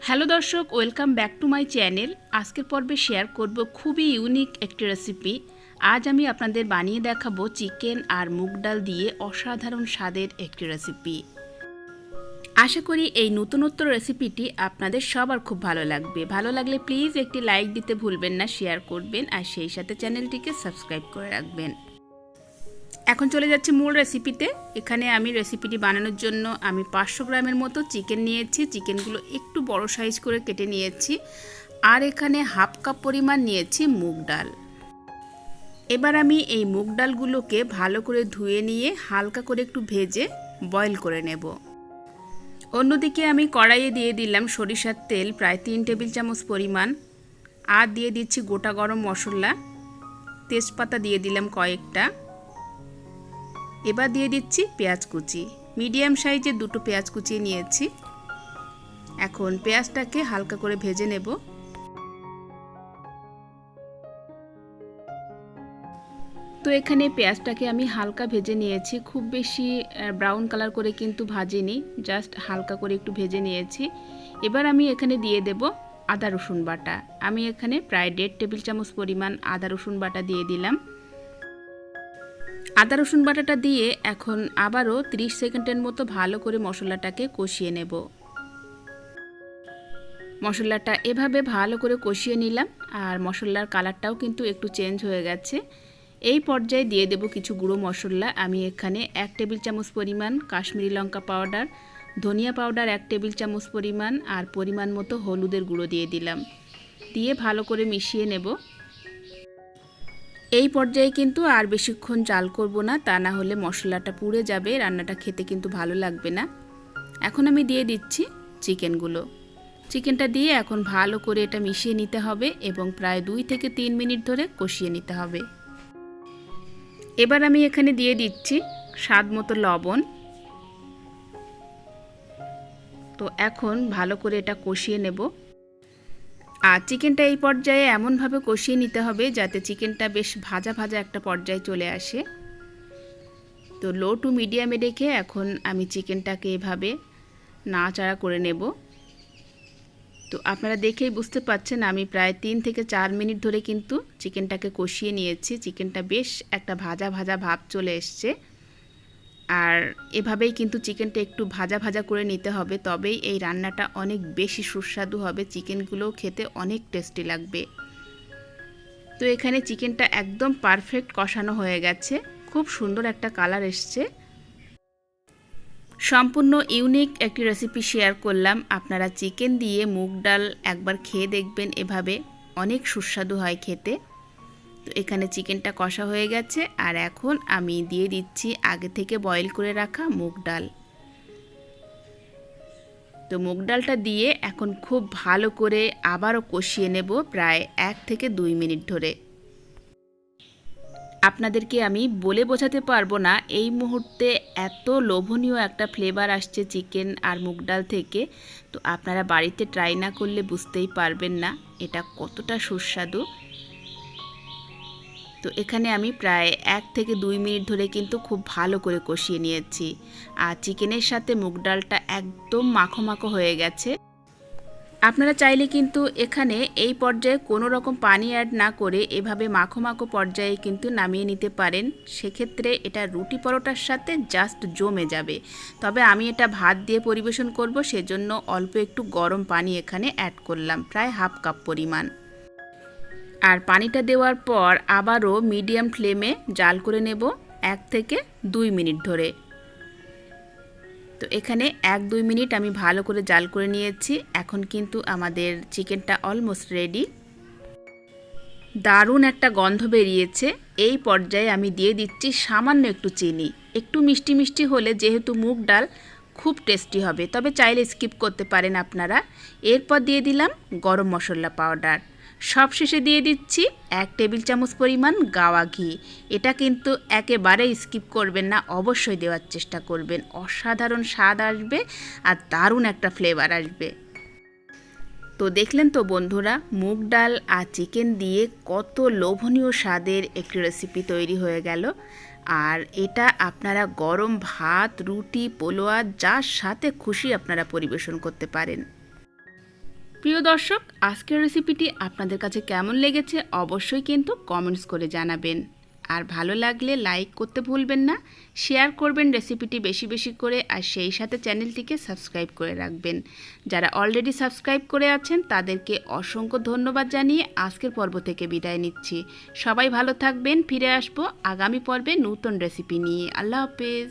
Hello দর্শক, welcome back to my channel. আজকের পর্বে শেয়ার করব খুবই ইউনিক একটি রেসিপি। আজ আমি আপনাদের বানিয়ে দেখাবো চিকেন আর মুগ ডাল দিয়ে অসাধারণ স্বাদের একটি রেসিপি। আশা করি এই নতুনত্ব রেসিপিটি আপনাদের সবার খুব ভালো লাগবে। ভালো লাগলে প্লিজ একটি লাইক দিতে ভুলবেন না, শেয়ার করবেন আর সেই সাথে চ্যানেলটিকে সাবস্ক্রাইব করে রাখবেন। এখন চলে যাচ্ছে মূল রেসিপিতে। এখানে আমি রেসিপিটি বানানোর জন্য আমি 500 গ্রামের মতো চিকেন নিয়েছি। চিকেনগুলো একটু বড় সাইজ করে কেটে নিয়েছি। আর এখানে হাফ কাপ পরিমাণ নিয়েছি মুগ ডাল। এবার আমি এই মুগ ডালগুলোকে ভালো করে ধুয়ে নিয়ে হালকা করে একটু ভেজে বয়েল করে নেব। অন্যদিকে আমি কড়াইয়ে দিয়ে দিলাম সরিষার তেল প্রায় 3 টেবিল চামচ পরিমাণ। আর দিয়ে দিচ্ছি গোটা গরম মশলা, তেজপাতা দিয়ে দিলাম কয়েকটা। এবার দিয়ে দিচ্ছি পেঁয়াজ কুচি। মিডিয়াম সাইজের 2টো পেঁয়াজ কুচিয়ে নিয়েছি। এখন পেঁয়াজটাকে হালকা করে ভেজে নেব। তো এখানে পেঁয়াজটাকে আমি হালকা ভেজে নিয়েছি, খুব বেশি ব্রাউন কালার করে কিন্তু ভাজিনি, জাস্ট হালকা করে একটু ভেজে নিয়েছি। এবার আমি এখানে দিয়ে দেব আদা রসুন বাটা। আমি এখানে প্রায় 1.5 টেবিল চামচ পরিমাণ আদা রসুন বাটা দিয়ে দিলাম। আদা রসুন বাটাটা দিয়ে এখন আবারও 30 সেকেন্ডের মতো ভালো করে মশলাটাকে কষিয়ে নেব। মশলাটা এভাবে ভালো করে কষিয়ে নিলাম আর মশলার কালারটাও কিন্তু একটু চেঞ্জ হয়ে গেছে। এই পর্যায়ে দিয়ে দেব কিছু গুঁড়ো মশলা। আমি এখানে 1 টেবিল চামচ পরিমাণ কাশ্মীরি লঙ্কা পাউডার, ধনিয়া পাউডার 1 টেবিল চামচ পরিমাণ আর পরিমাণ মতো হলুদের গুঁড়ো দিয়ে দিলাম। দিয়ে ভালো করে মিশিয়ে নেব। এই পর্যায়ে কিন্তু আর বেশিক্ষণ জাল করব না, তা না হলে মশলাটা পুড়ে যাবে, রান্নাটা খেতে কিন্তু ভালো লাগবে না। এখন আমি দিয়ে দিচ্ছি চিকেনগুলো। চিকেনটা দিয়ে এখন ভালো করে এটা মিশিয়ে নিতে হবে এবং প্রায় 2 থেকে 3 মিনিট ধরে কষিয়ে নিতে হবে। এবার আমি এখানে দিয়ে দিচ্ছি স্বাদ মতো লবণ। তো এখন ভালো করে এটা কষিয়ে নেব। আর চিকেনটা এই পর্যায়ে এমনভাবে কষিয়ে নিতে হবে যাতে চিকেনটা বেশ ভাজা ভাজা একটা পর্যায়ে চলে আসে। তো লো টু মিডিয়ামে রেখে এখন আমি চিকেনটাকে এভাবে নাড়াচাড়া করে নেব। তো আপনারা দেখেই বুঝতে পাচ্ছেন আমি প্রায় 3 থেকে 4 মিনিট ধরে কিন্তু চিকেনটাকে কষিয়ে নিয়েছি। চিকেনটা বেশ একটা ভাজা ভাজা ভাব চলে এসছে। আর এভাবেই কিন্তু চিকেনটা একটু ভাজা ভাজা করে নিতে হবে, তবেই এই রান্নাটা অনেক বেশি সুস্বাদু হবে। চিকেনগুলোও খেতে অনেক টেস্টি লাগবে। তো এখানে চিকেনটা একদম পারফেক্ট কষানো হয়ে গেছে, খুব সুন্দর একটা কালার এসছে। সম্পূর্ণ ইউনিক একটি রেসিপি শেয়ার করলাম। আপনারা চিকেন দিয়ে মুগ ডাল একবার খেয়ে দেখবেন, এভাবে অনেক সুস্বাদু হয় খেতে। তো এখানে চিকেনটা কষা হয়ে গেছে আর এখন আমি দিয়ে দিচ্ছি আগে থেকে বয়েল করে রাখা মুগ ডাল। তো মুগ ডালটা দিয়ে এখন খুব ভালো করে আবারও কষিয়ে নেব প্রায় 1 থেকে 2 মিনিট ধরে। আপনাদেরকে আমি বলে বোঝাতে পারবো না, এই মুহূর্তে এত লোভনীয় একটা ফ্লেভার আসছে চিকেন আর মুগ ডাল থেকে। তো আপনারা বাড়িতে ট্রাই না করলে বুঝতেই পারবেন না এটা কতটা সুস্বাদু। তো এখানে আমি প্রায় 1 থেকে 2 মিনিট ধরে কিন্তু খুব ভালো করে কষিয়ে নিয়েছি। আর চিকেনের সাথে মুগ ডালটা একদম মাখো মাখো হয়ে গেছে। আপনারা চাইলে কিন্তু এখানে এই পর্যায়ে কোনো রকম পানি অ্যাড না করে এভাবে মাখো মাখো পর্যায়ে কিন্তু নামিয়ে নিতে পারেন। সেক্ষেত্রে এটা রুটি পরোটার সাথে জাস্ট জমে যাবে। তবে আমি এটা ভাত দিয়ে পরিবেশন করব, সেজন্য অল্প একটু গরম পানি এখানে অ্যাড করলাম, প্রায় হাফ কাপ পরিমাণ। আর পানিটা দেওয়ার পর আবারও মিডিয়াম ফ্লেমে জাল করে নেব 1 থেকে 2 মিনিট ধরে। তো এখানে 1-2 মিনিট আমি ভালো করে জাল করে নিয়েছি। এখন কিন্তু আমাদের চিকেনটা অলমোস্ট রেডি। দারুণ একটা গন্ধ বেরিয়েছে। এই পর্যায়ে আমি দিয়ে দিচ্ছি সামান্য একটু চিনি। একটু মিষ্টি মিষ্টি হলে যেহেতু মুগ ডাল খুব টেস্টি হবে, তবে চাইলে স্কিপ করতে পারেন আপনারা। এরপর দিয়ে দিলাম গরম মশলা পাউডার। সবশেষে দিয়ে দিচ্ছি 1 টেবিল চামচ পরিমাণ গাওয়া ঘি। এটা কিন্তু একেবারেই স্কিপ করবেন না, অবশ্যই দেওয়ার চেষ্টা করবেন। অসাধারণ স্বাদ আসবে আর দারুণ একটা ফ্লেভার আসবে। তো দেখলেন তো বন্ধুরা, মুগ ডাল আর চিকেন দিয়ে কত লোভনীয় স্বাদের একটি রেসিপি তৈরি হয়ে গেল। আর এটা আপনারা গরম ভাত, রুটি, পোলোয়া যার সাথে খুশি আপনারা পরিবেশন করতে পারেন। প্রিয় দর্শক, আজকের রেসিপিটি আপনাদের কাছে কেমন লেগেছে অবশ্যই কিন্তু কমেন্টস করে জানাবেন। আর ভালো লাগলে লাইক করতে ভুলবেন না, শেয়ার করবেন রেসিপিটি বেশি বেশি করে, আর সেই সাথে চ্যানেলটিকে সাবস্ক্রাইব করে রাখবেন। যারা অলরেডি সাবস্ক্রাইব করে আছেন তাদেরকে অসংখ্য ধন্যবাদ জানিয়ে আজকের পর্ব থেকে বিদায় নিচ্ছি। সবাই ভালো থাকবেন, ফিরে আসবো আগামী পর্বে নতুন রেসিপি নিয়ে। আল্লাহ হাফেজ।